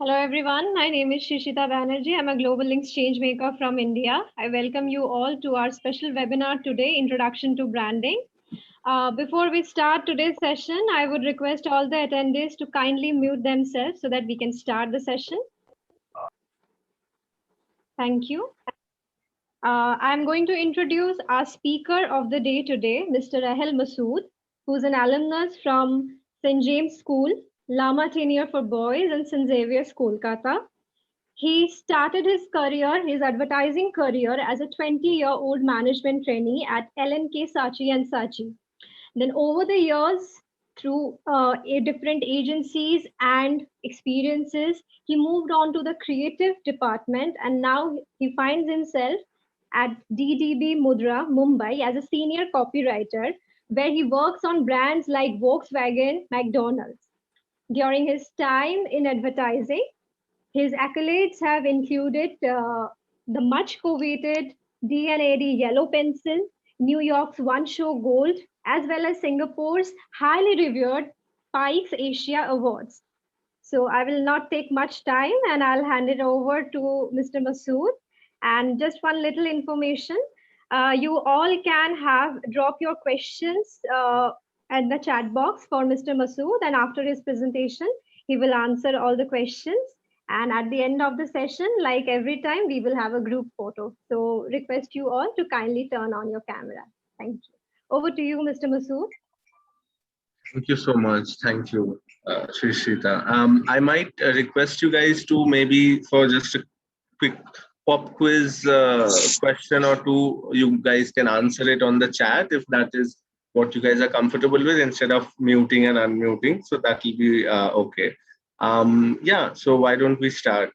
Hello everyone, my name is Shishita Banerjee. I'm a global links change maker from India. I welcome you all to our special webinar today, Introduction to Branding. Before we start today's session, I would request all the attendees to kindly mute themselves so that we can start the session. Thank you. I'm going to introduce our speaker of the day today, Mr. Rahel Masood, who's an alumnus from St. James School, Lama Tenure for Boys, and St. Xavier's, Kolkata. He started his advertising career as a 20-year-old management trainee at L&K Saatchi & Saatchi. Then over the years, through different agencies and experiences, he moved on to the creative department, and now he finds himself at DDB Mudra, Mumbai, as a senior copywriter, where he works on brands like Volkswagen, McDonald's. During his time in advertising, his accolades have included the much coveted D&AD Yellow Pencil, New York's One Show Gold, as well as Singapore's highly revered Pikes Asia Awards. So I will not take much time and I'll hand it over to Mr. Masood. And just one little information, you all can drop your questions at the chat box for Mr. Masood, and after his presentation, he will answer all the questions. And at the end of the session, like every time, we will have a group photo. So request you all to kindly turn on your camera. Thank you. Over to you, Mr. Masood. Thank you so much. Thank you, Shrishita. I might request you guys to maybe for just a quick pop quiz question or two, you guys can answer it on the chat if that is what you guys are comfortable with, instead of muting and unmuting. So that will be okay. Yeah, so why don't we start?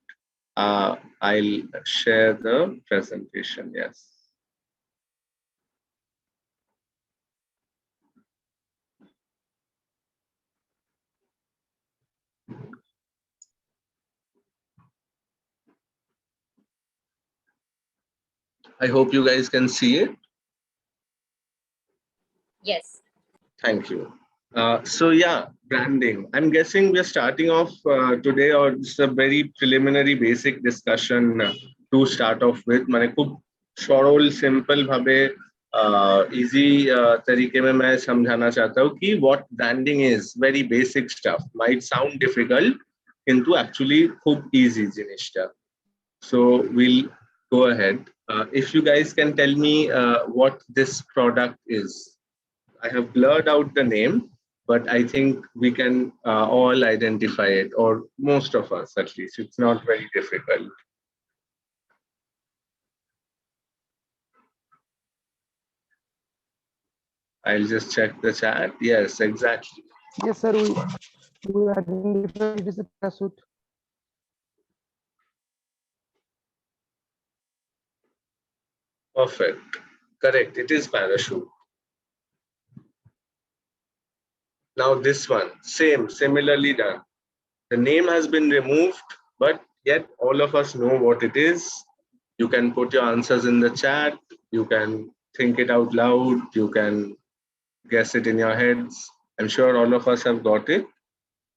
I'll share the presentation. Yes. I hope you guys can see it. Yes. Thank you. So yeah, branding. I'm guessing we're starting off today, or just a very preliminary basic discussion to start off with. मैंने खूब सरल simple भावे easy तरीके में मैं समझाना चाहता हूँ कि what branding is. Very basic stuff. Might sound difficult, किंतु actually खूब easy जिनिष्टा. So we'll go ahead. If you guys can tell me what this product is. I have blurred out the name, but I think we can all identify it, or most of us at least. It's not very difficult. I'll just check the chat. Yes, exactly. Yes, sir. We identify it as a parachute. Perfect. Correct. It is parachute. Now this one, similarly done. The name has been removed, but yet all of us know what it is. You can put your answers in the chat. You can think it out loud. You can guess it in your heads. I'm sure all of us have got it.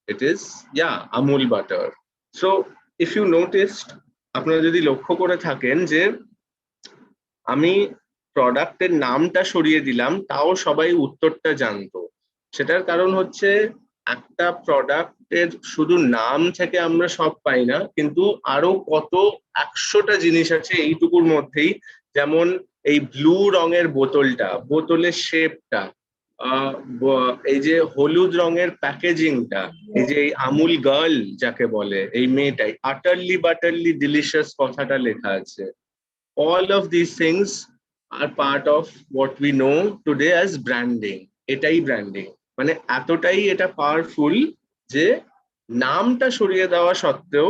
It is, yeah, Amul butter. So if you noticed, আপনারা যদি লক্ষ্য করে থাকেন যে আমি প্রোডাক্টের নামটা সরিয়ে দিলাম, তাও সবাই উত্তরটা জানতো। সেটার কারণ হচ্ছে একটা প্রোডাক্টের শুধু নাম থেকে আমরা সব পাই না, কিন্তু আরো কত 100টা জিনিস আছে এইটুকুর মধ্যেই। যেমন এই ব্লু রঙের বোতলের শেপটা, এই যে হলুদ রঙের প্যাকেজিংটা, এই যে এই আমুল গার্ল যাকে বলে এই মেয়েটাই, আটারলি বাটারলি ডিলিশিয়াস কথাটা লেখা আছে। All of these things are part of what we know today as branding. এটাই ব্র্যান্ডিং, মানে এতটাই এটা পাওয়ারফুল যে নামটা সরিয়ে দেওয়া সত্ত্বেও,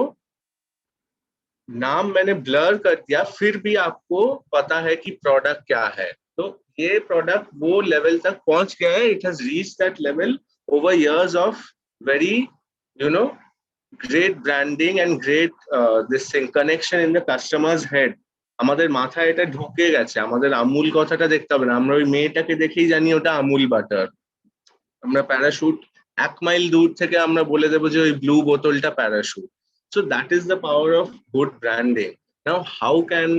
नाम मैंने ब्लर कर दिया, फिर भी आपको पता है कि प्रोडक्ट क्या है। तो ये प्रोडक्ट वो लेवल तक पहुंच गया है, it has reached that level over years of very great branding and great this thing connection in the customer's head. আমাদের মাথায় এটা ঢুকে গেছে, আমাদের আমুল কথাটা দেখতে হবে না, আমরা ওই মেয়েটাকে দেখেই জানি ওটা আমুল বাটার। আমরা প্যারাশুট 1 মাইল দূর থেকে আমরা বলে দেবো যে ওই ব্লু বোতলটা parachute. So that is the power of good branding. Now, how can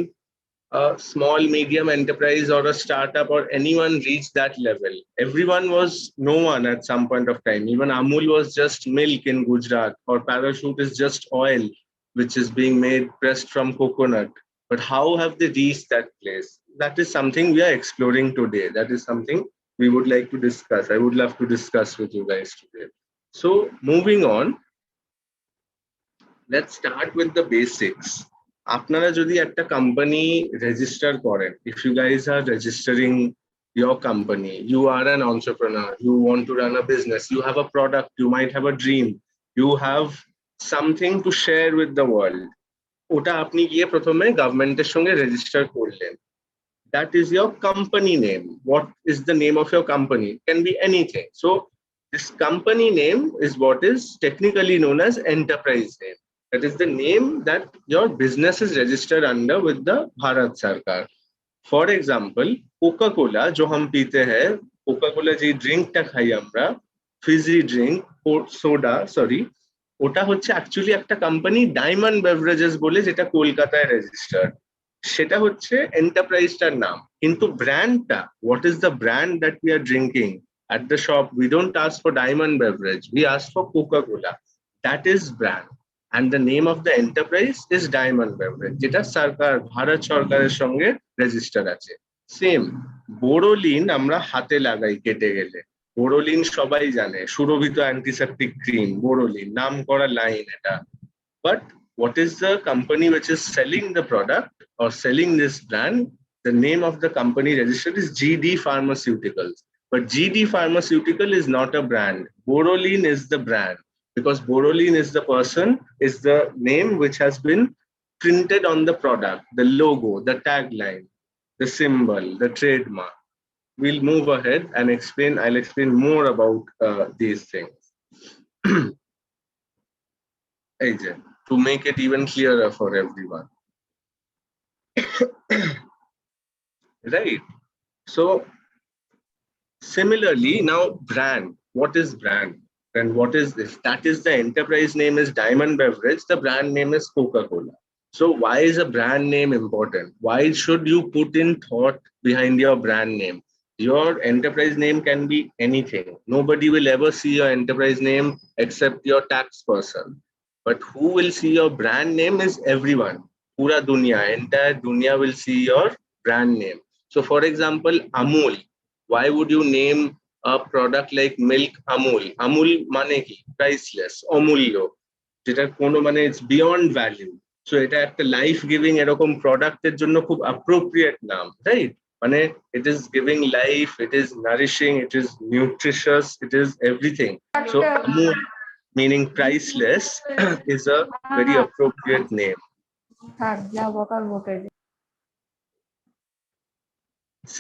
a small medium enterprise or a startup or anyone reach that level? Everyone was no one at some point of time. Even Amul was just milk in Gujarat, or Parachute is just oil which is being made pressed from coconut. But how have they reached that place? That is something we are exploring today. That is something we would like to discuss. I would love to discuss with you guys today. So moving on, let's start with the basics. আপনারা যদি একটা company register করেন, if you guys are registering your company, you are an entrepreneur, you want to run a business, you have a product, you might have a dream, you have something to share with the world, ওটা আপনি গিয়ে প্রথমে গভর্নমেন্টের সঙ্গে register করলেন। That is your company name. What is the name of your company? It can be anything. So this company name is what is technically known as enterprise name. That is the name that your business is registered under with the Bharat Sarkar. For example, Coca-Cola, जो हम पीते हैं, Coca-Cola जी drink टा खाई আমরা, fizzy drink, soda, sorry, ওটা হচ্ছে actually একটা company Diamond Beverages বলে, যেটা কলকাতায় registered. সেটা হচ্ছে এন্টারপ্রাইজটার নাম, কিন্তু ব্র্যান্ডটা, what is the brand that we are drinking at the shop? We don't ask for Diamond Beverage, we ask for Coca-Cola. That is brand. And the name of the enterprise is Diamond Beverage, যেটা সরকার, ভারত সরকারের সঙ্গে register আছে। Same Boroline আমরা হাতে লাগাই কেটে গেলে, বোরোলিন সবাই জানে, সুরভিত অ্যান্টিসেপটিক ক্রিম, বোরোলিন নাম করা লাইন এটা। But what is the company which is selling the product or selling this brand? The name of the company registered is GD Pharmaceuticals. But GD Pharmaceutical is not a brand. Borolin is the brand, because Borolin is the person, is the name which has been printed on the product, the logo, the tagline, the symbol, the trademark. We'll move ahead and explain. I'll explain more about these things. AJ, to make it even clearer for everyone. Right. So similarly, now brand. What is brand? And what is this? That is, the enterprise name is Diamond Beverage. The brand name is Coca-Cola. So why is a brand name important? Why should you put in thought behind your brand name? Your enterprise name can be anything. Nobody will ever see your enterprise name except your tax person. But who will see your brand name is everyone. Pura dunya, entire dunya will see your brand name. So for example, Amul. Why would you name a product like milk Amul? Amul মানে কি? Priceless, অমূল্য, যেটা কোনো মানে it's beyond value. So এটা একটা life giving এরকম প্রোডাক্টের জন্য খুব appropriate নাম, right? মানে it is giving life, it is nourishing, it is nutritious, it is everything. So Amul, meaning priceless, is a very appropriate name.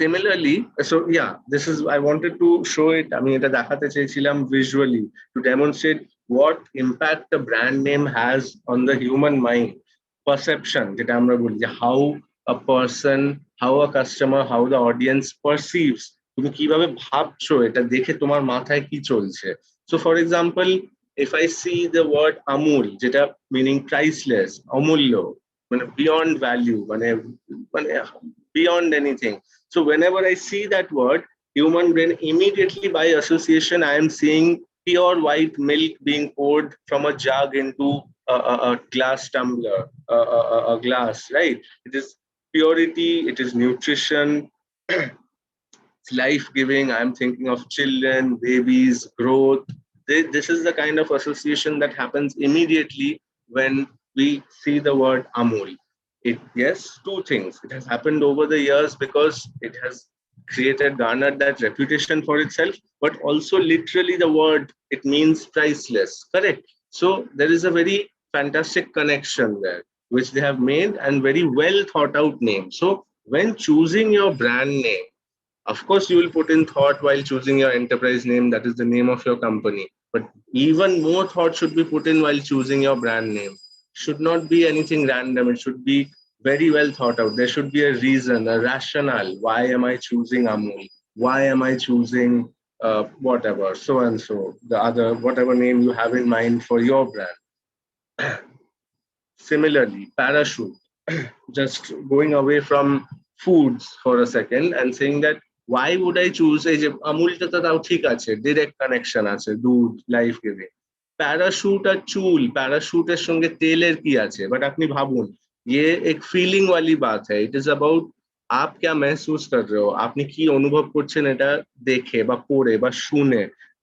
Similarly, so yeah, this is, I wanted to show it. I mean, এটা দেখাতে চেয়েছিলাম visually to demonstrate what impact the brand name has on the human mind. Perception, যেটা আমরা বলি, how a person, how a customer, how the audience perceives. তুমি কিভাবে ভাবছো এটা দেখে তোমার মাথায় কি চলছে? So for example, if I see the word Amul, যেটা meaning priceless, অমূল্য, মানে beyond value, মানে beyond anything. So whenever I see that word, human brain, immediately by association, I am seeing pure white milk being poured from a jug into a glass tumbler, a glass, right? It is purity, it is nutrition, it's life-giving. I'm thinking of children, babies, growth. This is the kind of association that happens immediately when we see the word Amul. Yes, two things. It has happened over the years because it has garnered that reputation for itself, but also literally the word, it means priceless, correct? So there is a very fantastic connection there, which they have made, and very well thought out name. So when choosing your brand name, of course, you will put in thought while choosing your enterprise name, that is the name of your company. But even more thought should be put in while choosing your brand name. Should not be anything random. It should be very well thought out. There should be a reason, a rationale. Why am I choosing Amul? Why am I choosing whatever, so and so, the other, whatever name you have in mind for your brand. Similarly, parachute, just going away from foods for a second and saying that why would I choose a Amul ta tao thik ache, direct connection ache, doodh, life giving. Parachute আর চুল, প্যারাশুটের সঙ্গে তেলের কি আছে? But আপনি ভাবুন, ये एक feeling वाली बात है. इट इज अबाउट आप क्या महसूस कर रहे हो, আপনি কি অনুভব করছেন এটা দেখে বা পড়ে বা শুনে.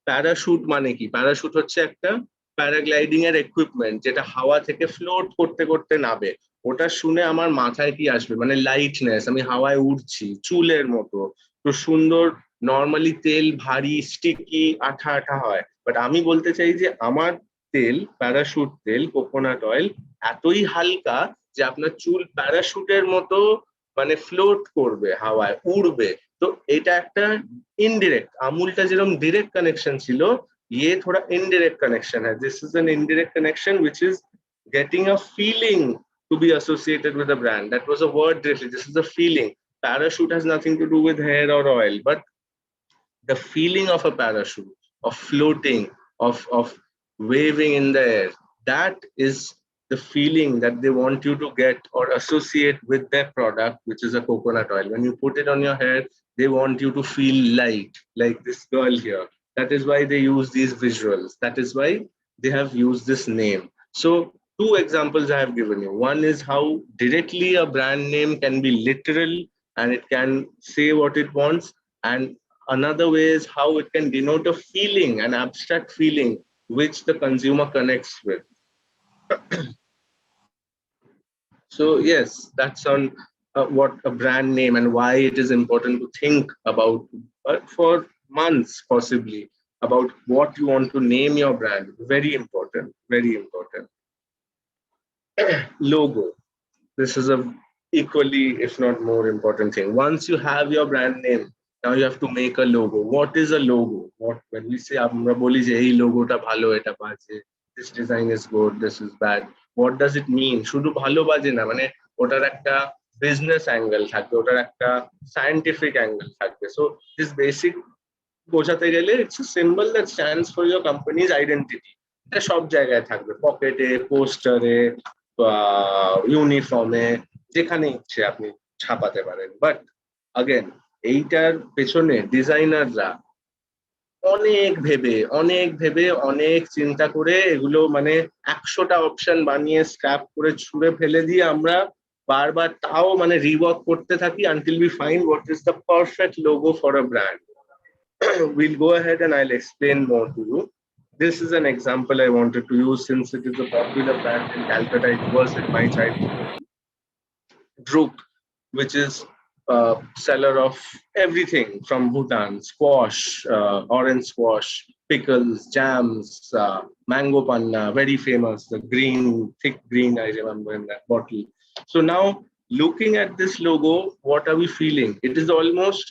প্যারাশুট মানে কি? প্যারাশুট হচ্ছে একটা প্যারাগ্লাইডিং এর ইকুইপমেন্ট, যেটা হাওয়া থেকে ফ্লোট করতে করতে নামে. ওটা শুনে আমার মাথায় কি আসবে? মানে লাইটনেস, আমি হাওয়ায় উড়ছি চুলের মতো. তো সুন্দর, নর্মালি তেল ভারী, স্টিকি, আঠা আঠা হয়, বাট আমি বলতে চাই যে আমার তেল, প্যারাশুট তেল, কোকোনাট অয়েল এতই হালকা যে আপনার চুল প্যারাশুটের মতো মানে ফ্লোট করবে, হাওয়ায় উড়বে. তো এটা একটা ইনডিরেক্ট, আমুলটা যেরকম ডিরেক্ট কানেকশন ছিল, ये थोड़ा indirect connection है. This is an indirect connection which is getting a feeling to be associated with a brand. That was a word directly. This is a feeling. Parachute has nothing to do with hair or oil, but the feeling of a parachute, of floating, of waving in the air, that is the feeling that they want you to get or associate with their product, which is a coconut oil. When you put it on your hair, they want you to feel light, like this girl here. That is why they use these visuals. That is why they have used this name. So two examples I have given you. One is how directly a brand name can be literal and it can say what it wants. And another way is how it can denote a feeling, an abstract feeling, which the consumer connects with. So yes, that's on what a brand name and why it is important to think about for months, possibly, about what you want to name your brand. Very important, very important. Logo. This is a equally, if not more important thing. Once you have your brand name, now you have to make a logo. What is a logo? What, when we say আমরা বলি যে এই লোগোটা ভালো, এটা বাজে, this design is good, this is bad, what does it mean? শুধু ভালো বাজে না, মানে ওটার একটা বিজনেস অ্যাঙ্গেল থাকবে, ওটার একটা সায়েন্টিফিক অ্যাঙ্গেল থাকবে. সো দিস বেসিক বোঝাতে গেলে it's a symbol that stands for your company's identity. এটা সব জায়গায় থাকবে, পকেটে, পোস্টারে, বা ইউনিফর্মে, যেখানে ইচ্ছে আপনি ছাপাতে পারেন. বাট আগেন, এইটার পেছনে ডিজাইনাররা অনেক ভেবে অনেক চিন্তা করে এগুলো মানে 100টা অপশন বানিয়ে স্ক্র্যাপ করে ছুঁড়ে ফেলে দিয়ে আমরা বারবার তাও মানে রিওয়ার্ক করতে থাকি until we find what is the perfect logo for a brand. We'll go ahead and I'll explain more to you. This is an example I wanted to use since it is a popular brand in Calcutta. It was in my childhood. Druk, which is seller of everything from Bhutan, squash, orange squash, pickles, jams, mango panna, very famous, the green, thick green, I remember in that bottle. So now looking at this logo, what are we feeling? It is almost,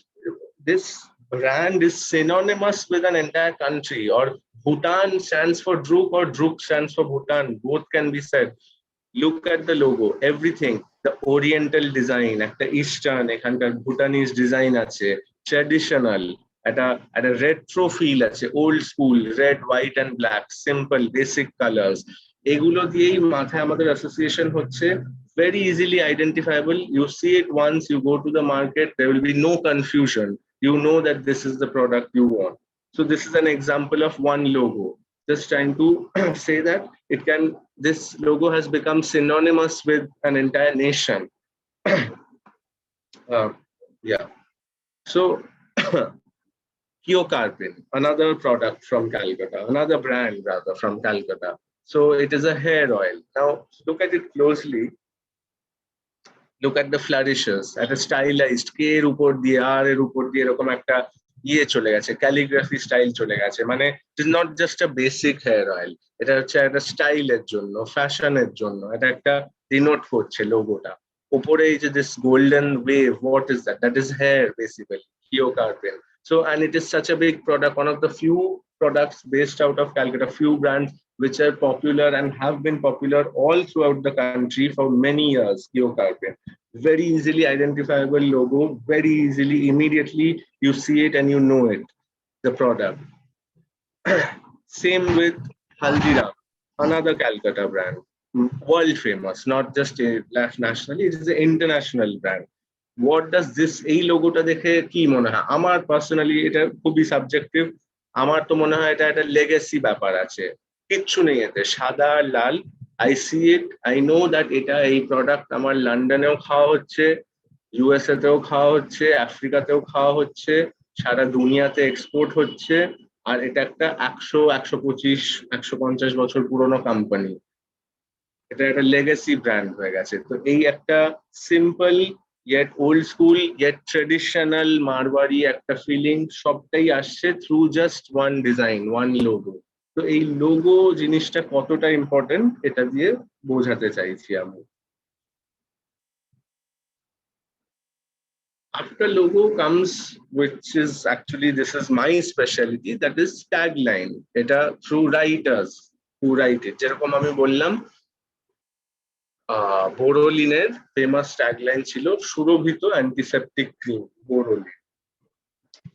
this brand is synonymous with an entire country, or Bhutan stands for Druk or Druk stands for Bhutan. Both can be said. Look at the logo, everything, the oriental design, একটা eastern, এখানকার Bhutanese design আছে, traditional, একটা retro feel আছে, old school, red, white and black, simple, basic colors. এগুলো দিয়েই মাথায় আমাদের association হচ্ছে, very easily identifiable. You see it once, you go to the market, there will be no confusion. You know that this is the product you want. So this is an example of one logo. Just trying to say that this logo has become synonymous with an entire nation. Yeah. So Kyokarpin, another product from Calcutta, another brand rather from Calcutta. So it is a hair oil. Now look at it closely. Look at the flourishes, at a stylized K এর উপর দিয়ে, R এর উপর দিয়ে এরকম একটা ইয়ে চলে গেছে, ক্যালিগ্রাফি স্টাইল চলে গেছে. মানে it is not just a basic hair oil, এটা হচ্ছে একটা স্টাইলের জন্য, ফ্যাশনের জন্য, এটা একটা ডিনোট করছে লোগোটা. উপরে এই যে this golden wave, what is that? That is here basically, Kyokarpin. So, and it is such a big product, one of the few products based out of Calcutta, few brands which are popular and have been popular all throughout the country for many years. Kyokarpin, very easily identifiable logo, very easily, immediately you see it and you know it. the product. Same with Haldiram, another Calcutta brand, world famous, not just nationally, it is an international brand. What does this এই লোগোটা দেখে কি মনে হয়? আমার personally এটা খুবই subjective. আমার তো মনে হয় এটা একটা লেগেসি ব্যাপার আছে, কিচ্ছু নেই এতে, সাদা আর লাল। I see it, I know that এটা এই প্রোডাক্ট আমার লন্ডনেও খাওয়া হচ্ছে, ইউএসএ তেও খাওয়া হচ্ছে, আফ্রিকাতেও খাওয়া হচ্ছে, সারা দুনিয়াতে এক্সপোর্ট হচ্ছে। আর এটা একটা 100, 125, 150 বছর পুরনো কোম্পানি। এটা একটা লেগেসি ব্র্যান্ড হয়ে গেছে। তো এই একটা simple yet old school yet traditional Marwari একটা ফিলিং, সবটাই আসছে through just one design, one logo. তো এই লোগো জিনিসটা কতটা ইম্পর্টেন্ট এটা দিয়ে বোঝাতে চাইছি আমি। After logo comes, which is actually, this is my specialty, that is tagline. এটা through writers who write it. যেরকম আমি বললাম, বোরোলিনের ফেমাস ট্যাগলাইন ছিল সুরভিত antiseptic cream, Boroline.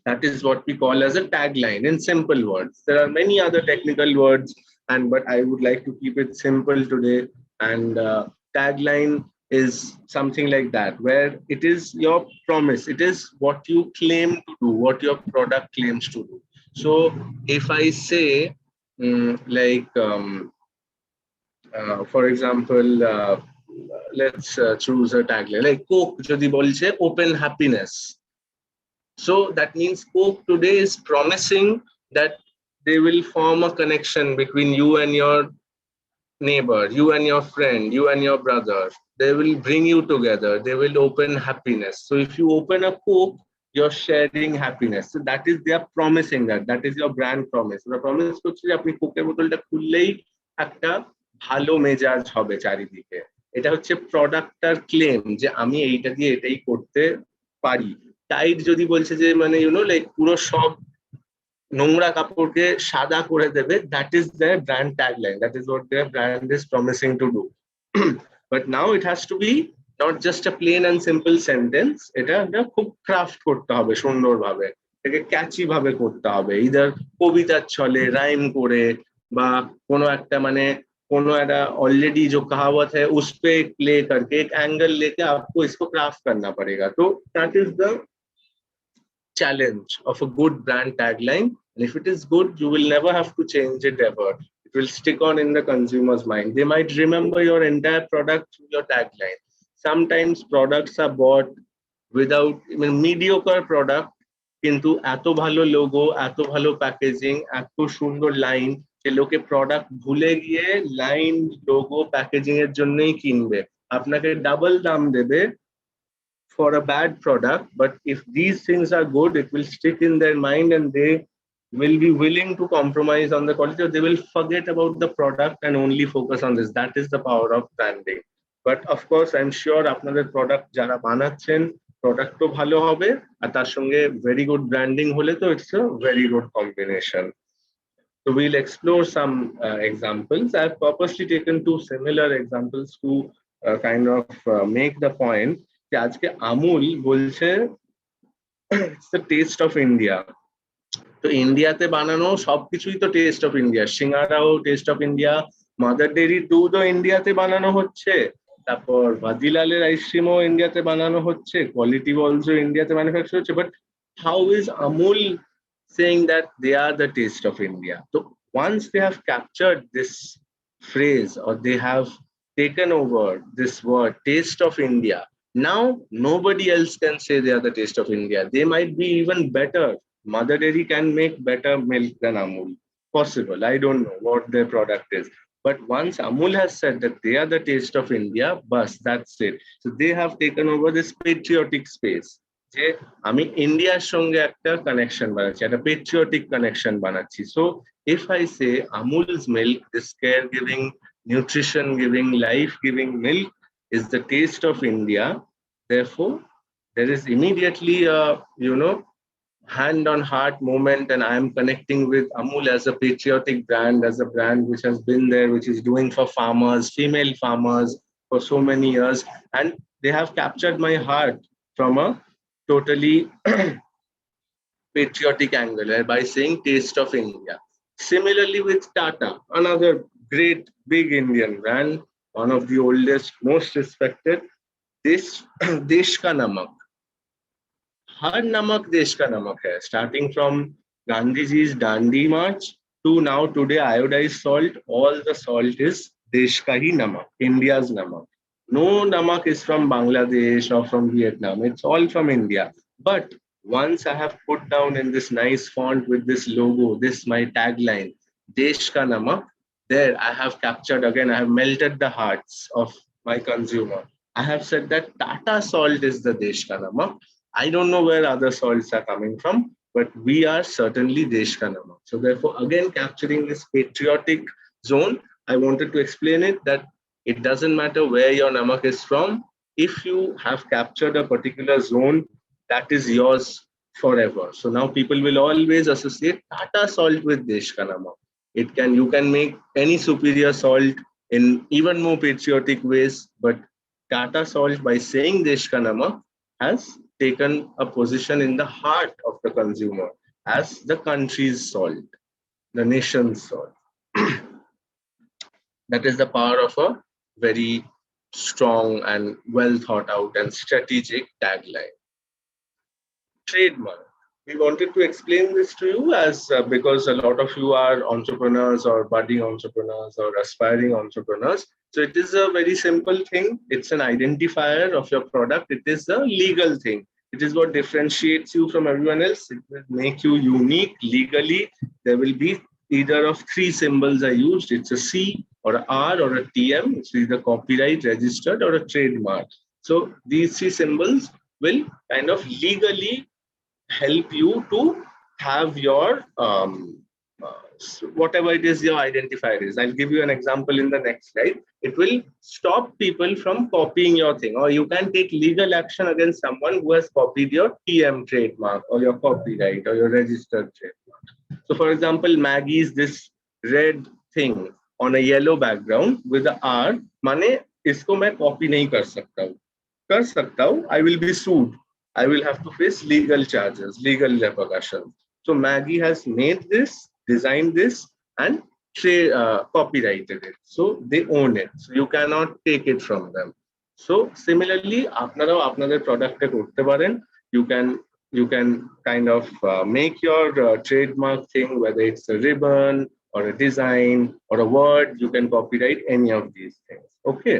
That is what we call as a tagline in simple words. There are many other technical words, but I would like to keep it simple today. And tagline is something like that, where it is your promise. It is what you claim to do, what your product claims to do. So if I say, for example, let's choose a tagline like Coke jodi bolche open happiness. So that means Coke today is promising that they will form a connection between you and your neighbor, you and your friend, you and your brother. They will bring you together. They will open happiness. So if you open a Coke, you're sharing happiness. So that is, they are promising that. That is your brand promise. The promise করছে যে আপনি কোকের বোতলটা খুললেই একটা ভালো মেজাজ হবে চারিদিকে। এটা হচ্ছে প্রোডাক্টটার ক্লেম যে আমি এইটা দিয়ে এটাই করতে পারি। টাইড যদি বলছে যে মানে লাইক পুরো সব নোংরা কাপড়কে সাদা করে দেবে, that is their brand tagline, that is what their brand is promising to do. But now it has to be not just a plain and simple sentence, এটা খুব ক্রাফট করতে হবে সুন্দরভাবে, এটাকে ক্যাচি ভাবে করতে হবে, ইদার কবিতার ছলে রাইম করে, বা কোনো একটা মানে কোনো একটা ऑलरेडी जो कहावत है उस पे प्ले करके एक एंगल लेके आपको इसको क्राफ्ट करना पड़ेगा। तो that is the challenge of a good brand tagline, and if it is good, you will never have to change it ever. It will stick on in the consumer's mind. They might remember your entire product through your tagline. Sometimes products are bought without, mediocre product, কিন্তু এত ভালো logo, এত ভালো packaging, এত সুন্দর line, যে লোকে product ভুলে গিয়ে লাইন, লোগো, প্যাকেজিং এর জন্যই কিনবে, আপনাকে ডাবল দাম দেবে for a bad product. But if these things are good, it will stick in their mind and they will be willing to compromise on the quality, or they will forget about the product and only focus on this. That is the power of branding. But of course, I'm sure আপনাদের product যারা বানাচ্ছেন, product তো ভালো হবে, আর তার সঙ্গে very good branding হলে তো it's a very good combination. So we'll explore some examples. I've purposely taken two similar examples to kind of make the point. আজকে আমুল বলছে it's the taste of India. তো ইন্ডিয়াতে বানানো সবকিছুই তো টেস্ট অফ ইন্ডিয়া, সিঙ্গারাও taste of India, Mother Dairy দুধও ইন্ডিয়াতে বানানো হচ্ছে, তারপর ভাদিলালের আইসক্রিমও ইন্ডিয়াতে বানানো হচ্ছে, কোয়ালিটি অলসো ইন্ডিয়াতে ম্যানুফ্যাকচার হচ্ছে। But how is Amul saying that they are the taste of India? So once they have captured this phrase, or they have taken over this word, taste of India, now nobody else can say they are the taste of India. They might be even better. Mother Dairy can make better milk than Amul. Possible. I don't know what their product is. But once Amul has said that they are the taste of India, bus, that's it. So they have taken over this patriotic space. যে আমি ইন্ডিয়ার সঙ্গে একটা connection বানাচ্ছি, একটা patriotic connection বানাচ্ছি। So if I say Amul's milk, this care giving, nutrition giving, life giving milk is the taste of India, therefore there is immediately a hand on heart moment, and I am connecting with Amul as a patriotic brand, as a brand which has been there, which is doing for farmers, female farmers, for so many years, and they have captured my heart from a totally patriotic angle by saying taste of India. Similarly with Tata, another great big Indian brand, one of the oldest, most respected, this Desh Ka Namak. हर नमक देश का नमक है, starting from Gandhiji's Dandi March to now today iodized salt. All the salt is देश का ही नमक, India's namak. No namak is from Bangladesh or from Vietnam. It's all from India. But once I have put down in this nice font with this logo, this my tagline, Desh ka namak, there I have captured again, I have melted the hearts of my consumer. I have said that Tata salt is the Desh ka namak. I don't know where other salts are coming from, but we are certainly Desh ka namak. So therefore, again, capturing this patriotic zone, I wanted to explain it that it doesn't matter where your namak is from. If you have captured a particular zone, that is yours forever. So now people will always associate Tata salt with Desh ka namak. You can make any superior salt in even more patriotic ways, but Tata salt, by saying Desh ka namak, has taken a position in the heart of the consumer as the country's salt, the nation's salt. That is the power of a very strong and well thought out and strategic tagline. Trademark. We wanted to explain this to you as because a lot of you are entrepreneurs or budding entrepreneurs or aspiring entrepreneurs. So it is a very simple thing. It's an identifier of your product. It is a legal thing. It is what differentiates you from everyone else. It will make you unique legally. There will be either of three symbols are used. It's a C or an R or a TM. It's either copyright, registered, or a trademark. So these three symbols will kind of legally help you to have your whatever it is your identifier is. I'll give you an example in the next slide. It will stop people from copying your thing, or you can take legal action against someone who has copied your TM trademark or your copyright or your registered trademark. So for example, Maggie's this red thing on a yellow background with the R, माने इसको मैं copy नहीं कर सकता हूँ, I will be sued. I will have to face legal charges, legal repercussions. So Maggie has made this, designed this, and copyrighted it. So they own it. So you cannot take it from them. So similarly, আপনাদের product করতে পারেন. You can kind of make your trademark thing, whether it's a ribbon or a design or a word. You can copyright any of these things. Okay.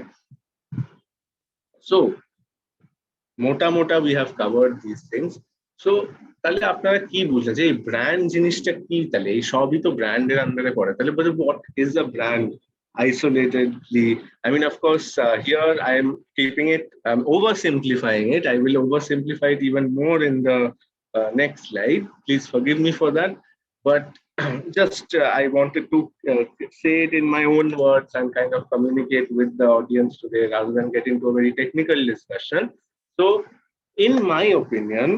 So মোটা we have covered these things. So তাহলে আপনারা কি বুঝলেন যে এই brand জিনিসটা কি? তাহলে এই সবই তো ব্র্যান্ডের আন্ডারে পড়ে। তাহলে what is a brand isolatedly? I mean, of course, here I am keeping it, oversimplifying it. I will oversimplify it even more in the next slide. Please forgive me for that. But just I wanted to say it in my own words and kind of communicate with the audience today rather than get into a very technical discussion. So, in my opinion,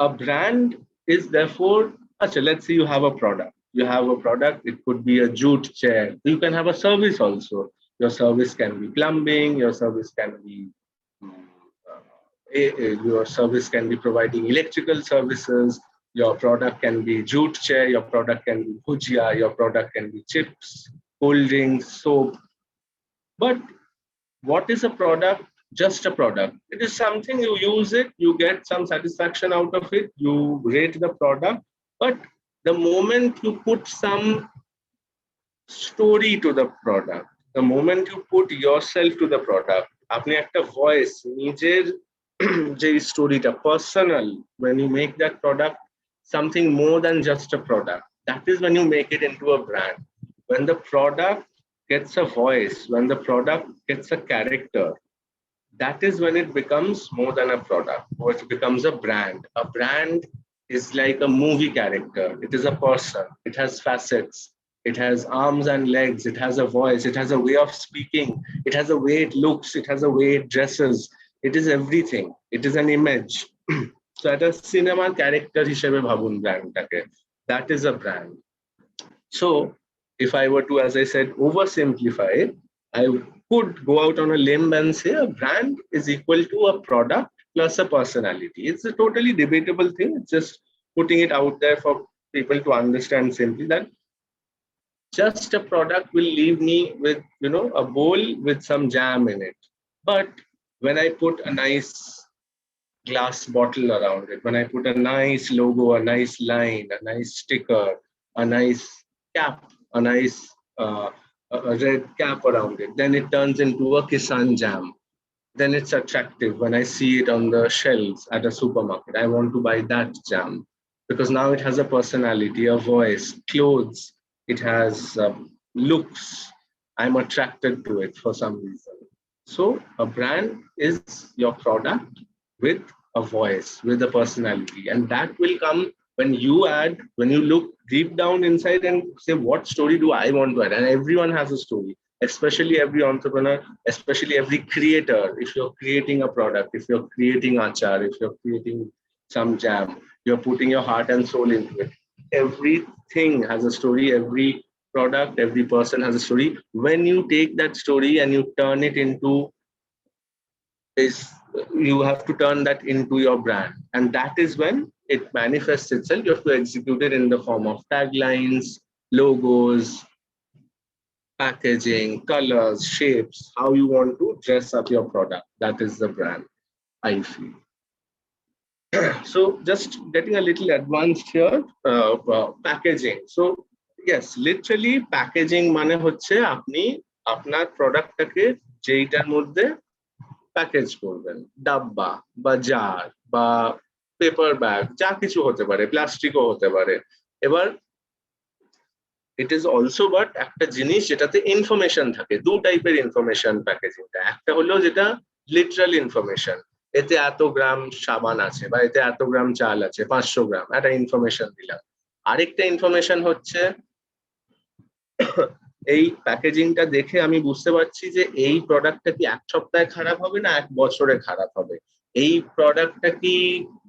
a brand is therefore, let's say you have a product. You have a product, it could be a jute chair. You can have a service also. Your service can be plumbing, your service can be providing electrical services. Your product can be jute chair, your product can be bhujia, your product can be chips, cold drinks, soap. But what is a product? Just a product. It is something, you use it, you get some satisfaction out of it, you rate the product, but the moment you put some story to the product, the moment you put yourself to the product, আপনি একটা voice, নিজের যে storyটা personal, when you make that product something more than just a product, that is when you make it into a brand. When the product gets a voice, when the product gets a character, that is when it becomes more than a product, or it becomes a brand. A brand is like a movie character. It is a person. It has facets. It has arms and legs. It has a voice. It has a way of speaking. It has a way it looks. It has a way it dresses. It is everything. It is an image. So at a cinema character হিসেবে ভাবুন brandটাকে. That is a brand. So if I were to, as I said, oversimplify it, I could go out on a limb and say a brand is equal to a product plus a personality. It's a totally debatable thing. It's just putting it out there for people to understand simply that just a product will leave me with, a bowl with some jam in it. But when I put a nice glass bottle around it, when I put a nice logo, a nice line, a nice sticker, a nice cap, a nice a red cap around it, then it turns into a Kisan jam. Then it's attractive when I see it on the shelves at a supermarket. I want to buy that jam because now it has a personality, a voice, clothes, it has looks. I'm attracted to it for some reason. So a brand is your product with a voice, with a personality, and that will come when you look deep down inside and say, what story do I want to add? And everyone has a story, especially every entrepreneur, especially every creator. If you're creating a product, if you're creating achar, if you're creating some jam, you're putting your heart and soul into it. Everything has a story. Every product, every person has a story. When you take that story and you turn it into you have to turn that into your brand, and that is when it manifests itself. You have to execute it in the form of taglines, logos, packaging, colors, shapes, how you want to dress up your product. That is the brand, I feel. So just getting a little advanced here, packaging. So yes, literally packaging mane hocche apni apnar product take jeitar moddhe package করবেন, ডাব্বা বা jar বা paper bag, যা কিছু হতে পারে, প্লাস্টিকও হতে পারে। এবার ইট ইজ অলসো বাট একটা জিনিস যেটাতে ইনফরমেশন থাকে, দু টাইপের ইনফরমেশন প্যাকেজিংটা। একটা হলো যেটা লিটারাল ইনফরমেশন, এতে এত গ্রাম সাবান আছে বা এতে এত গ্রাম চাল আছে, 500 গ্রাম, একটা ইনফরমেশন দিলাম। আরেকটা ইনফরমেশন হচ্ছে এই প্যাকেজিংটা দেখে আমি বুঝতে পারছি যে এই প্রোডাক্টটা কি এক সপ্তাহে খারাপ হবে না এক বছরে খারাপ হবে, এই প্রোডাক্টটা কি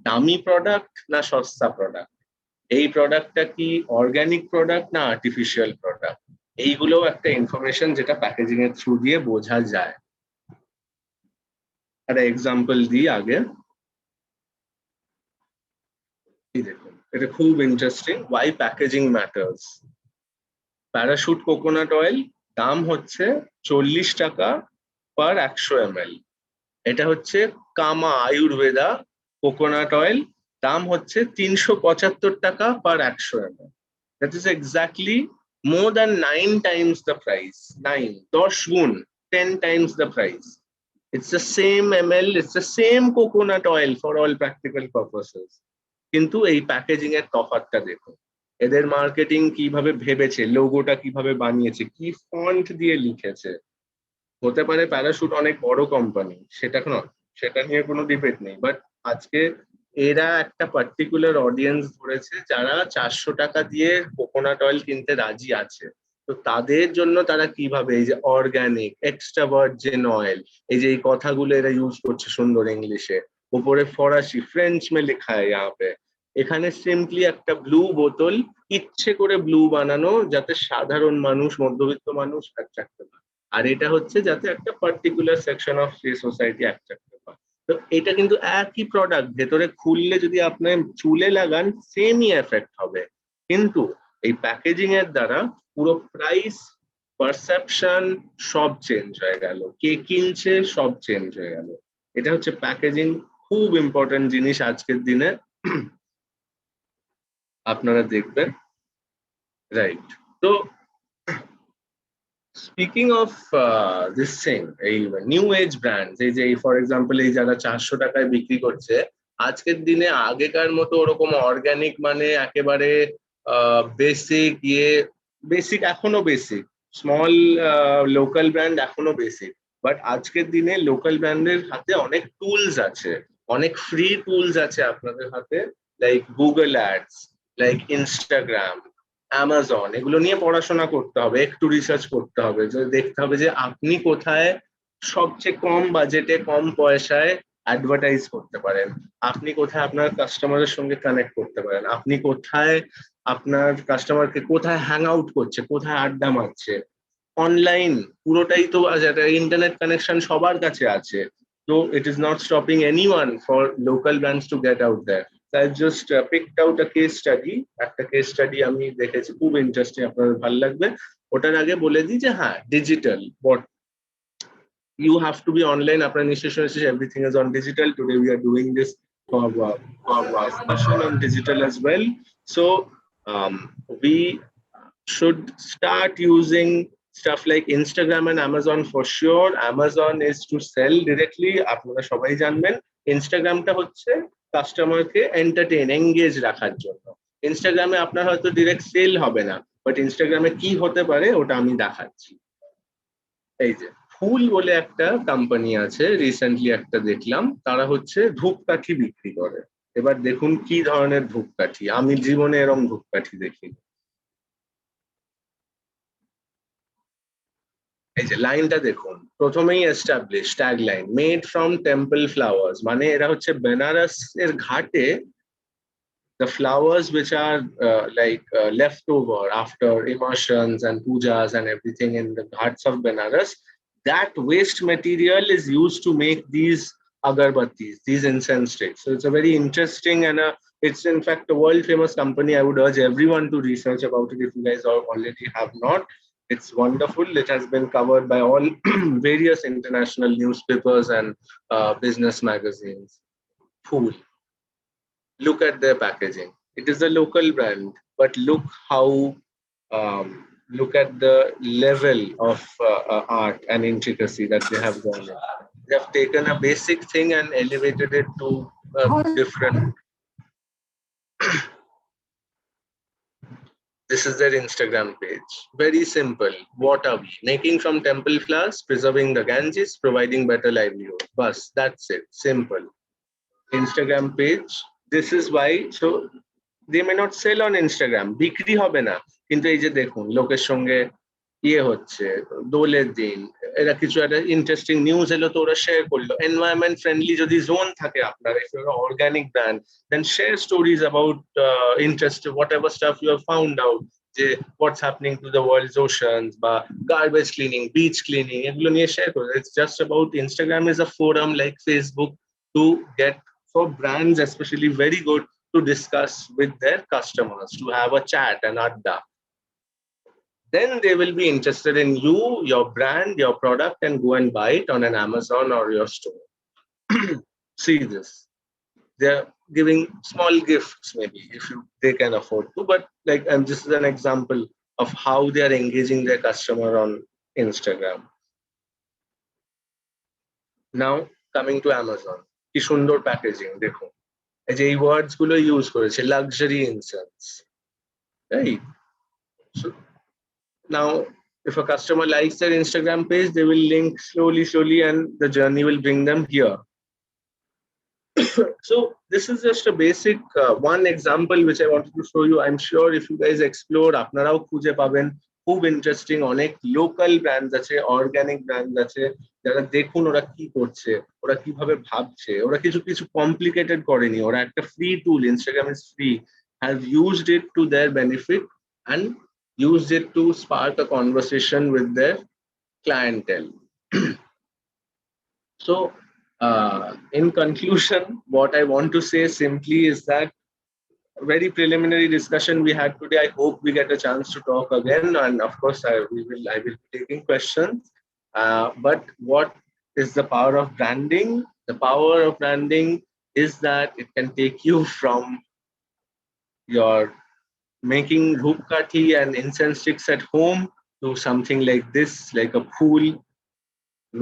দামি প্রোডাক্ট না সস্তা প্রোডাক্ট, এই প্রোডাক্টটা কি অর্গানিক প্রোডাক্ট না আর্টিফিশিয়াল প্রোডাক্ট। এইগুলোও একটা ইনফরমেশন যেটা প্যাকেজিং এর থ্রু দিয়ে বোঝা যায়। একটা এক্সাম্পল দিই আগে, এই দেখুন, এটা খুব interesting, why packaging matters. Parachute coconut oil দাম হচ্ছে 40 টাকা পার 100 ml। এটা হচ্ছে কামা আয়ুর্বেদা কোকোনাট অয়েল, দাম হচ্ছে 375 টাকা পার 100 ml। That is exactly more than 9 times the price. 10 গুণ, 10 times the price. It's the same ml, it's the same coconut oil for all practical purposes. কিন্তু এই প্যাকেজিং এর তফাৎটা দেখুন, এদের মার্কেটিং কিভাবে ভেবেছে, লোগোটা কিভাবে বানিয়েছে, কি ফন্ট দিয়ে লিখেছে। হতে পারে প্যারাশুট অনেক বড় কোম্পানি, সেটা নিয়ে কোনো ডিবেট নেই, বাট আজকে এরা একটা পার্টিকুলার অডিয়েন্স ধরেছে যারা 400 টাকা দিয়ে কোকোনাট অয়েল কিনতে রাজি আছে। তো তাদের জন্য তারা কিভাবে এই যে অর্গানিক, এক্সট্রা ভার্জিন অয়েল, এই যে এই কথাগুলো এরা ইউজ করছে সুন্দর ইংলিশে, উপরে ফরাসি ফ্রেঞ্চ মে লেখা হয় यहाँ এখানে সিম্পলি একটা ব্লু বোতল, ইচ্ছে করে ব্লু বানানো যাতে সাধারণ মানুষ, মধ্যবিত্ত মানুষ অ্যাট্রাক্টেড হয়, আর এটা হচ্ছে যাতে একটা particular section of society attracted হয়। তো এটা কিন্তু একই প্রোডাক্ট, ভেতরে খুললে যদি আপনি চুলে লাগান সেমই এফেক্ট হবে, কিন্তু এই প্যাকেজিং এর দ্বারা পুরো প্রাইস, পারসেপশন সব চেঞ্জ হয়ে গেল, কে কিনছে সব চেঞ্জ হয়ে গেল। এটা হচ্ছে প্যাকেজিং, খুব ইম্পর্টেন্ট জিনিস আজকের দিনে, আপনারা দেখবেন, রাইট? তো স্পিকিং অফ দিস থিং, এই নিউ এজ ব্র্যান্ড, এই যে ফর এক্সাম্পল এই যারা 400 টাকায় বিক্রি করছে, আজকের দিনে আগেকার মতো ওরকম অর্গানিক মানে একেবারে বেসিক বেসিক এখনো বেসিক, স্মল লোকাল ব্র্যান্ড এখনো বেসিক, বাট আজকের দিনে লোকাল ব্র্যান্ডের হাতে অনেক টুলস আছে, অনেক ফ্রি টুলস আছে আপনাদের হাতে, like Google ads, like Instagram, Amazon. এগুলো নিয়ে পড়াশোনা করতে হবে, একটু রিসার্চ করতে হবে, দেখতে হবে যে আপনি কোথায় সবচেয়ে কম বাজেটে, কম পয়সায় অ্যাডভার্টাইজ করতে পারেন, আপনি কোথায় আপনার কাস্টমারের সঙ্গে কানেক্ট করতে পারেন, আপনি কোথায় আপনার কাস্টমারকে কোথায় হ্যাং আউট করছে, কোথায় আড্ডা মারছে। অনলাইন পুরোটাই তো ইন্টারনেট কানেকশন সবার কাছে আছে, So it is not stopping anyone for local brands to get out there. So I just picked out a case study. একটা case study আমি দেখেছি, খুব ইন্টারেস্টিং, আপনাদের ভালো লাগবে। ওটার আগে বলে দিই যে হ্যাঁ, digital, what you have to be online. আপনারা নিশ্চয়ই শুনেছেন everything is on digital. Today we are doing this for discussion on digital as well. So we should start using stuff like Instagram and Amazon for sure. Amazon is to sell directly. আপনারা সবাই জানবেন ইনস্টাগ্রামটা হচ্ছে কাস্টমারকে entertain, engage রাখার জন্য। ইনস্টাগ্রামে আপনার হয়তো ডিরেক্ট সেল হবে না, বাট ইনস্টাগ্রামে কি হতে পারে ওটা আমি দেখাচ্ছি। এই যে ফুল বলে একটা কোম্পানি আছে, রিসেন্টলি একটা দেখলাম, তারা হচ্ছে ধূপকাঠি বিক্রি করে। এবার দেখুন কি ধরনের ধূপকাঠি, আমি জীবনে এরকম ধূপকাঠি দেখিনি। এই যে লাইনটা দেখুন, প্রথমেই establish tagline, made from temple flowers, মানে এরা হচ্ছে বেনারস এর ঘাটে the flowers which are left over after immersions and pujas and everything in the ghats of Benares, that waste material is used to make these agarbattis, these incense sticks. So it's a very interesting and it's in fact a world famous company. I would urge everyone to research about it if you guys already have not. It's wonderful. It has been covered by all various international newspapers and business magazines. Fool. Look at their packaging. It is a local brand, but look how, look at the level of art and intricacy that they have done. They have taken a basic thing and elevated it to different. This is their Instagram page. Very simple. What are we? Making from temple flowers, preserving the Ganges, providing better livelihood. Bus, that's it. Simple. Instagram page. This is why, so they may not sell on Instagram, বিক্রি হবে না, কিন্তু এই যে দেখুন লোকের সঙ্গে ইয়ে হচ্ছে, দোলের দিন এরা কিছু একটা ইন্টারেস্টিং নিউজ এলো তো ওরা শেয়ার করলো। এনভায়রনমেন্ট ফ্রেন্ডলি যদি জোন থাকে আপনার, if you're an organic brand, then share stories about interest, whatever stuff you have found out, যে what's happening to the world's oceans বা garbage cleaning, beach cleaning, এগুলো নিয়ে শেয়ার করো। It's just about, Instagram is a forum like Facebook to get, for brands especially, very good to discuss with their customers, to have a chat and adda. Then they will be interested in you, your brand, your product, and go and buy it on an Amazon or your store. See this. They're giving small gifts, maybe, if they can afford to, but like, and this is an example of how they are engaging their customer on Instagram. Now, coming to Amazon. কি সুন্দর packaging দেখুন, এই যে এই ওয়ার্ডস গুলো use করেছে, luxury incense, right? So now if a customer likes their Instagram page, they will link slowly and the journey will bring them here. So this is just a basic one example which I wanted to show you. I'm sure if you guys explore, আপনারাও খুঁজে পাবেন খুব interesting অনেক local brands আছে, organic brands আছে, যারা দেখুন ওরা কি করছে, ওরা কিভাবে ভাবছে, ওরা কিছু কমপ্লিকেটেড করেনি, ওরা একটা free tool, Instagram is free, have used it to their benefit and used it to spark a conversation with their clientele. So in conclusion, what I want to say simply is that very preliminary discussion we had today. I hope we get a chance to talk again, and of course I will be taking questions. But what is the power of branding? The power of branding is that it can take you from your making dhupkathi and incense sticks at home to something like this, like a pool,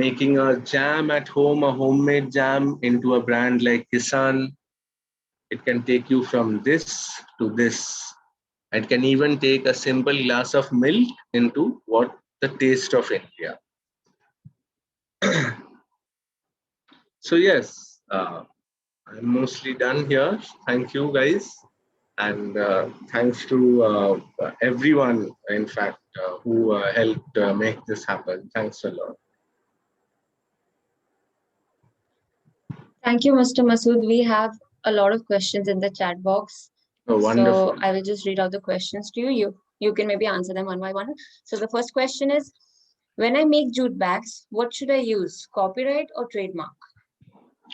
making a jam at home, a homemade jam, into a brand like Kisan. It can take you from this to this. It can even take a simple glass of milk into what the taste of India. So yes, I'm mostly done here. Thank you guys. And thanks to everyone, in fact, who helped make this happen. Thanks a lot. Thank you, Mr. Masood. We have a lot of questions in the chat box. Oh, wonderful. So I will just read out the questions to you. You can maybe answer them one by one. So the first question is, when I make jute bags, what should I use, copyright or trademark?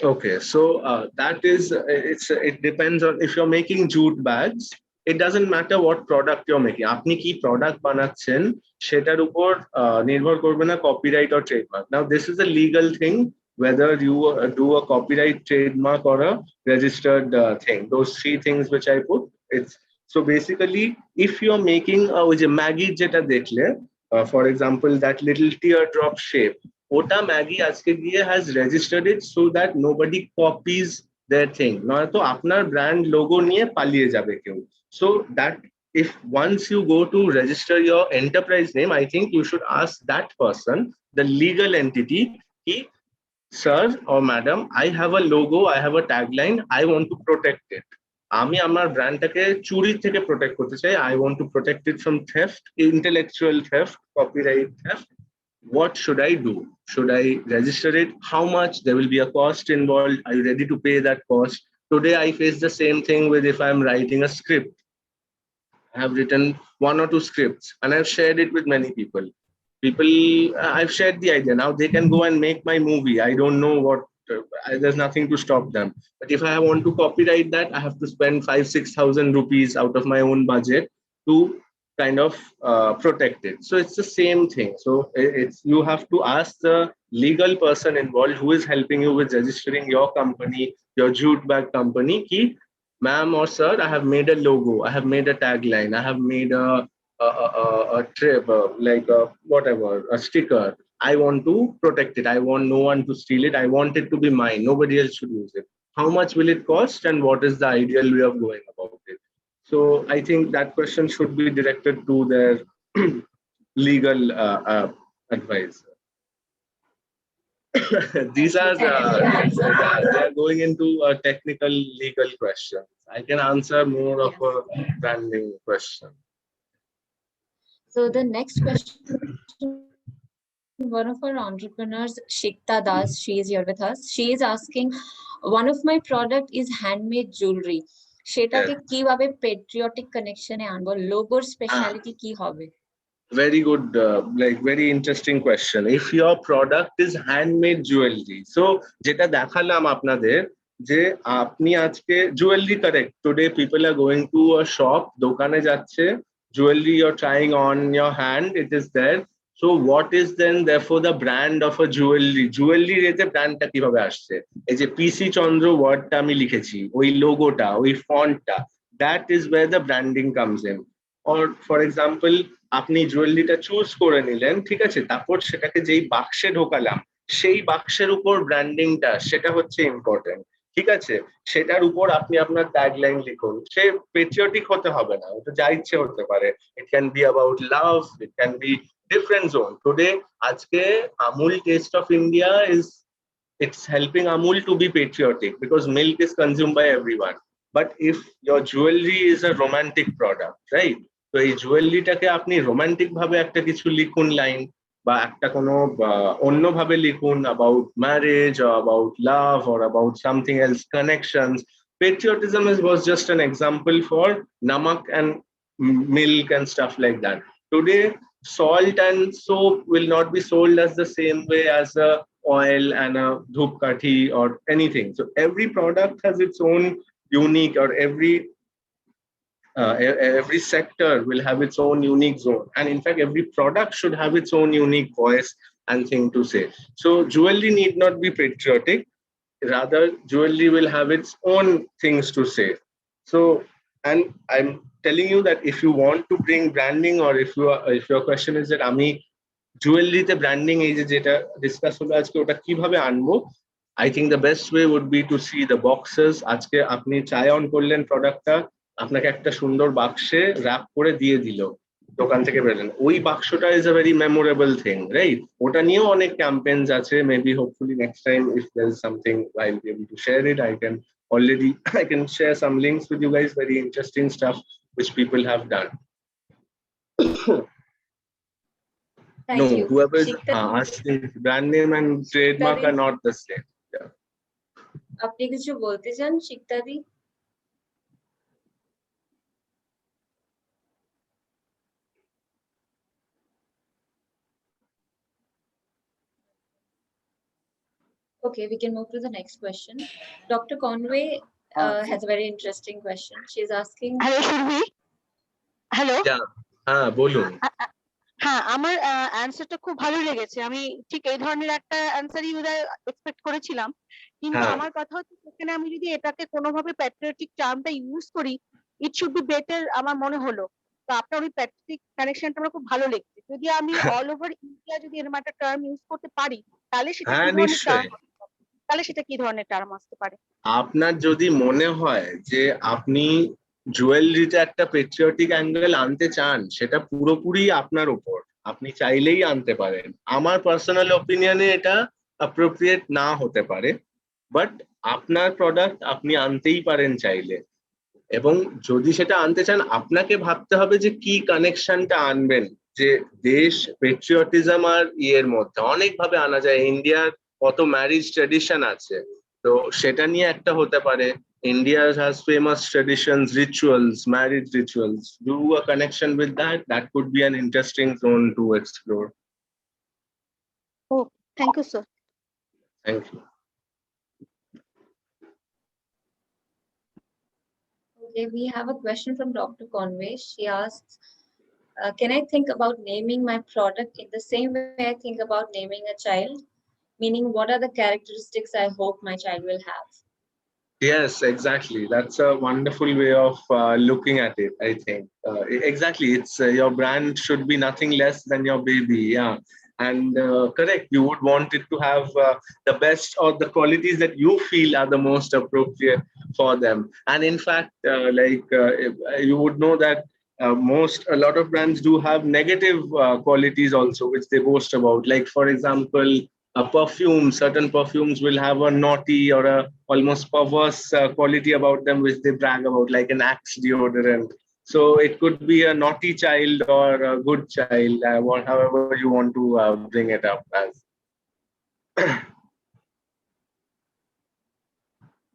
Okay, so that is it depends on if you're making jute bags. It doesn't matter what product you're making. আপনি কি product বানাচ্ছেন সেটার উপর নির্ভর করবে না copyright or trademark. Now this is a legal thing whether you do a copyright, trademark or a registered thing. Those three things which I put. It's so basically if you're making ওই যে Maggi যেটা দেখলে for example that little teardrop shape. ওটা Maggi আজকে গিয়ে has registered it so that nobody copies their thing, নয়তো আপনার brand logo নিয়ে পালিয়ে যাবে কেউ. So that if once you go to register your enterprise name, I think you should ask that person, the legal entity, ki, sir or madam, I have a logo, I have a tagline, I want to protect it. আমি আমার ব্র্যান্ডটাকে চুরি থেকে protect করতে চাই. I want to protect it from theft, intellectual theft, copyright theft. What should I do? Should I register it? How much? There will be a cost involved. Are you ready to pay that cost? Today, I face the same thing with if I'm writing a script. I have written one or two scripts and I've shared it with many people. I've shared the idea. Now they can go and make my movie. I don't know what, there's nothing to stop them. But if I want to copyright that, I have to spend 5,000-6,000 rupees out of my own budget to kind of protect it. So it's the same thing. So it's you have to ask the legal person involved who is helping you with registering your company, your jute bag company, ki, ma'am or sir, I have made a logo, I have made a tagline, I have made a trip, like a whatever, a sticker. I want to protect it. I want no one to steal it. I want it to be mine. Nobody else should use it. How much will it cost and what is the ideal way of going about it? So I think that question should be directed to their legal advisor. These are they are going into technical legal questions. I can answer more of a branding question. So the next question, one of our entrepreneurs, Shikta Das, she is here with us. She is asking, one of my product is handmade jewelry. সেটাকে কিভাবে patriotic connection এ আনবো? লোগোর speciality কি হবে? Very good, like very interesting question. If your product is handmade jewelry, so যেটা দেখালাম আপনাদের যে আপনি আজকে jewelry, correct, today people are going to a shop, দোকানে যাচ্ছে, jewelry you're trying on your hand, it is there. So what is then therefore the brand of a jewelry এতে ব্র্যান্ডটা কিভাবে আসছে? এই যে পিসি চন্দ্র ওয়ার্ডটা আমি লিখেছি, ওই লোগোটা, ওই ফন্টটা, that is where the branding comes in. Or for example, আপনি জুয়েলারিটা চুজ করে নিলেন, ঠিক আছে, তারপর সেটাকে যেই বাক্সে ঢোকালাম, সেই বাক্সের উপর ব্র্যান্ডিংটা, সেটা হচ্ছে ইম্পর্টেন্ট, ঠিক আছে, সেটার উপর আপনি আপনার ট্যাগলাইন লিখুন। সে পেট্রিয়টিক হতে হবে না, ওটা যা ইচ্ছে হতে পারে। It can be about love, it can be different zone. Today আজকে Amul taste of India is, it's helping Amul to be patriotic because milk is consumed by everyone. But if your jewelry is a romantic product, right? তো এই জুয়েলারিটাকে আপনি romantic ভাবে একটা কিছু লিখুন line, বা একটা কোনো অন্যভাবে লিখুন about marriage or about love or about something else, connections. Patriotism was just an example for namak and milk and stuff like that. Today, salt and soap will not be sold as the same way as a oil and a dhupkathi or anything. So every product has its own unique, or every sector will have its own unique zone, and in fact every product should have its own unique voice and thing to say. So jewelry need not be patriotic, rather jewelry will have its own things to say. So, and I'm telling you that if you want to bring branding, or if your question is that ami জুয়েলারিতে branding এই যে যেটা discuss হলো আজকে, ওটা কিভাবে আনবো, I think the best way would be to see the boxes. আজকে আপনি ট্রাই অন করলেন প্রোডাক্টটা, আপনাকে একটা সুন্দর বাক্সে র্যাপ করে দিয়ে দিল, দোকান থেকে বেরোলেন, ওই বাক্সটা is a very memorable thing, right? ওটা নিয়েও অনেক ক্যাম্পেইনস আছে। Maybe hopefully next time if there is something I will be able to share it. I can share some links with you guys, very interesting stuff which people have done. Thank No, you. whoever is Shikta, asking, brand name and trademark are not the same. Yeah. আপনি কিছু বলতে চান শিকতা দি? Okay, we can move to the next question. Dr. Conway has a very interesting question. She's asking, hello Surabhi, hello. হ্যাঁ বলুন। হ্যাঁ, আমার অ্যান্সারটা খুব ভালো লেগেছে। আমি ঠিক এই ধরনের একটা অ্যান্সারই বোধহয় এক্সপেক্ট করেছিলাম। কিন্তু হ্যাঁ। আমার কথা হচ্ছে সেখানে আমি যদি এটাকে কোনোভাবে প্যাট্রিয়টিক টার্মটা ইউজ করি, ইট শুড বি বেটার আমার মনে হলো। তো আপনার ওই প্যাট্রিয়টিক কানেকশনটা আমার খুব ভালো লেগেছে। যদি আমি অল ওভার ইন্ডিয়া যদি এরকম একটা টার্ম ইউজ করতে পারি, তাহলে সেটা কি হ্যাঁ ধরনের নিশ্চয়ই। টার্ম তাহলে সেটা কি ধরনের টার্ম আসতে পারে? আপনার যদি মনে হয় যে আপনি জুয়েলারিতে একটা পেট্রিয়টিক অ্যাঙ্গেল আনতে চান, সেটা পুরোপুরি আপনার উপর, আপনি চাইলেই আনতে পারেন। আমার পার্সোনাল অপিনিয়নে এটা অ্যাপ্রোপ্রিয়েট না হতে পারে, বাট আপনার প্রোডাক্ট আপনি আনতেই পারেন চাইলে। এবং যদি সেটা আনতে চান, আপনাকে ভাবতে হবে যে কি কানেকশনটা আনবেন। যে দেশ পেট্রিয়টিজম আর ইয়ের মধ্যে অনেকভাবে আনা যায়। ইন্ডিয়ার কত ম্যারেজ ট্রেডিশন আছে, তো সেটা নিয়ে একটা হতে পারে। India has famous traditions, rituals, marriage rituals. Do a connection with that. That could be an interesting zone to explore. Oh, thank you, sir. Thank you. okay, we have a question from Dr. Conway. She asks, can I think about naming my product in the same way I think about naming a child? Meaning, what are the characteristics I hope my child will have? Yes, exactly. That's a wonderful way of looking at it, I think. Exactly. It's your brand should be nothing less than your baby. Yeah. And correct, you would want it to have the best or the qualities that you feel are the most appropriate for them. And in fact, you would know that a lot of brands do have negative qualities also, which they boast about. Like, for example, a perfume, certain perfumes will have a naughty or a almost perverse quality about them, which they brag about, like an Axe deodorant. So it could be a naughty child or a good child, or however you want to bring it up as.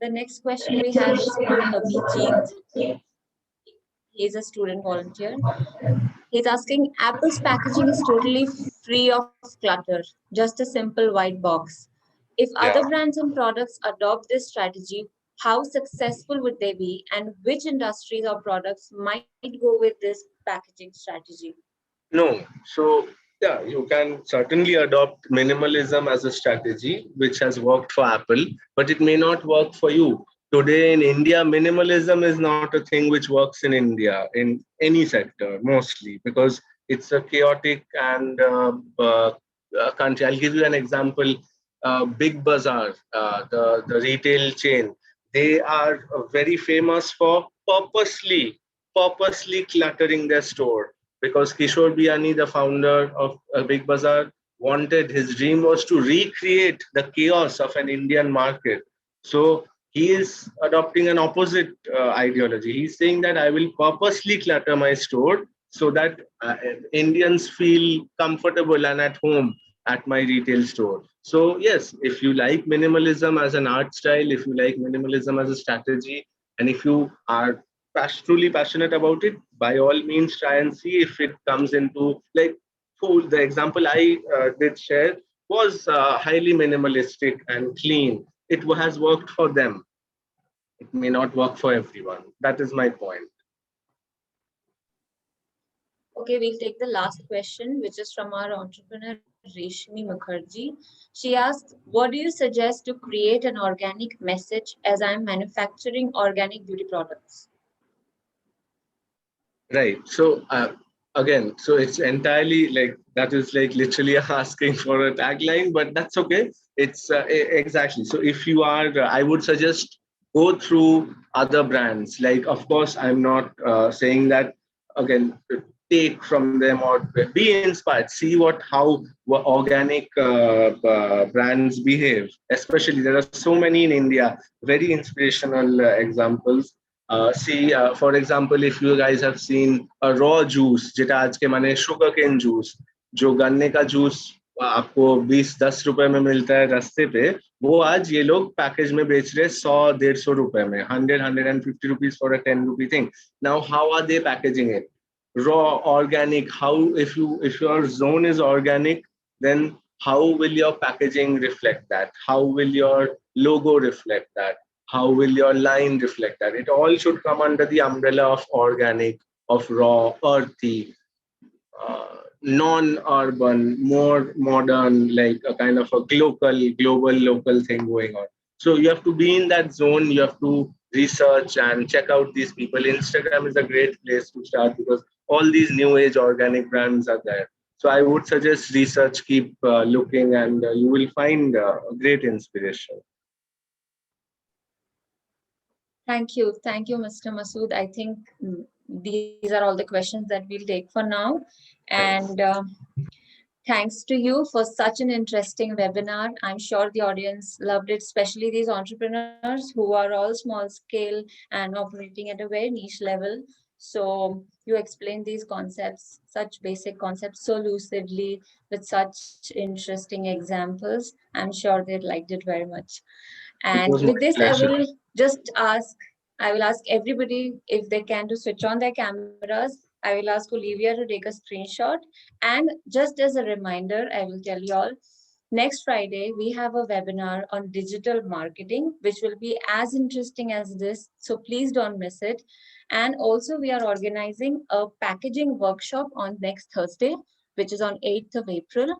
The next question we have is from Abhijit. He's a student volunteer. He's asking, Apple's packaging is totally free of clutter, just a simple white box. If other brands and products adopt this strategy, how successful would they be, and which industries or products might go with this packaging strategy? No. So, yeah, you can certainly adopt minimalism as a strategy, which has worked for Apple, but it may not work for you. Today in India, minimalism is not a thing which works in India, in any sector, mostly, because it's a chaotic and country. I'll give you an example. Big Bazaar, the retail chain, they are very famous for purposely cluttering their store, because Kishore Biani, the founder of Big Bazaar, wanted, his dream was to recreate the chaos of an Indian market. So he is adopting an opposite ideology. He's saying that I will purposely clutter my store so that Indians feel comfortable and at home at my retail store. So yes, if you like minimalism as an art style, if you like minimalism as a strategy, and if you are truly passionate about it, by all means try and see if it comes into, like, food. The example I did share was highly minimalistic and clean. It has worked for them. It may not work for everyone. That is my point. Okay, we'll take the last question, which is from our entrepreneur Reshmi Mukherjee. She asked, what do you suggest to create an organic message as I'm manufacturing organic beauty products? Right. So again, so it's entirely like, that is like literally asking for a tagline, but that's okay. It's exactly. So if you are, I would suggest go through other brands. Like, of course, I'm not saying that, again, take from them or be inspired. See how organic brands behave. Especially, there are so many in India, very inspirational examples. See, for example, if you guys have seen a raw juice, যেটা আজকে মানে sugarcane juice, जो गन्ने का juice आपको 20-10 रुपए में मिलता है रास्ते पे, वो आज ये लोग पैकेज में बेच रहे 100-150 रुपए में, 100-150 rupees for a 10 rupee thing. Now, how are they packaging it? Raw, organic. How, if your zone is organic, then how will your packaging reflect that? How will your logo reflect that? How will your line reflect that? It all should come under the umbrella of organic, of raw, earthy, non-urban, more modern, like a kind of a global, local thing going on. So you have to be in that zone. You have to research and check out these people. Instagram is a great place to start because all these new age organic brands are there. So I would suggest research, keep looking, and you will find great inspiration. Thank you, Mr. Masood. I think these are all the questions that we'll take for now. And thanks to you for such an interesting webinar. I'm sure the audience loved it, especially these entrepreneurs who are all small scale and operating at a very niche level. So you explained these concepts, such basic concepts, so lucidly with such interesting examples. I'm sure they liked it very much. And was with my this, pleasure. I will ask everybody if they can to switch on their cameras. I will ask Olivia to take a screenshot. And just as a reminder, I will tell you all, next Friday, we have a webinar on digital marketing, which will be as interesting as this. So please don't miss it. And also we are organizing a packaging workshop on next Thursday, which is on 8th of April.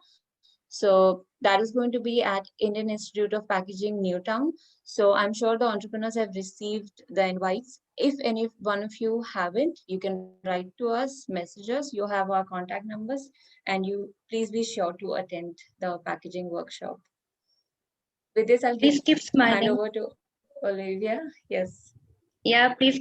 So that is going to be at Indian Institute of Packaging, Newtown. So I'm sure the entrepreneurs have received the invites. If any one of you haven't, you can write to us, message us. You have our contact numbers, and you please be sure to attend the packaging workshop. With this, I'll Please keep hand smiling. over to Olivia. Yes. Yeah, please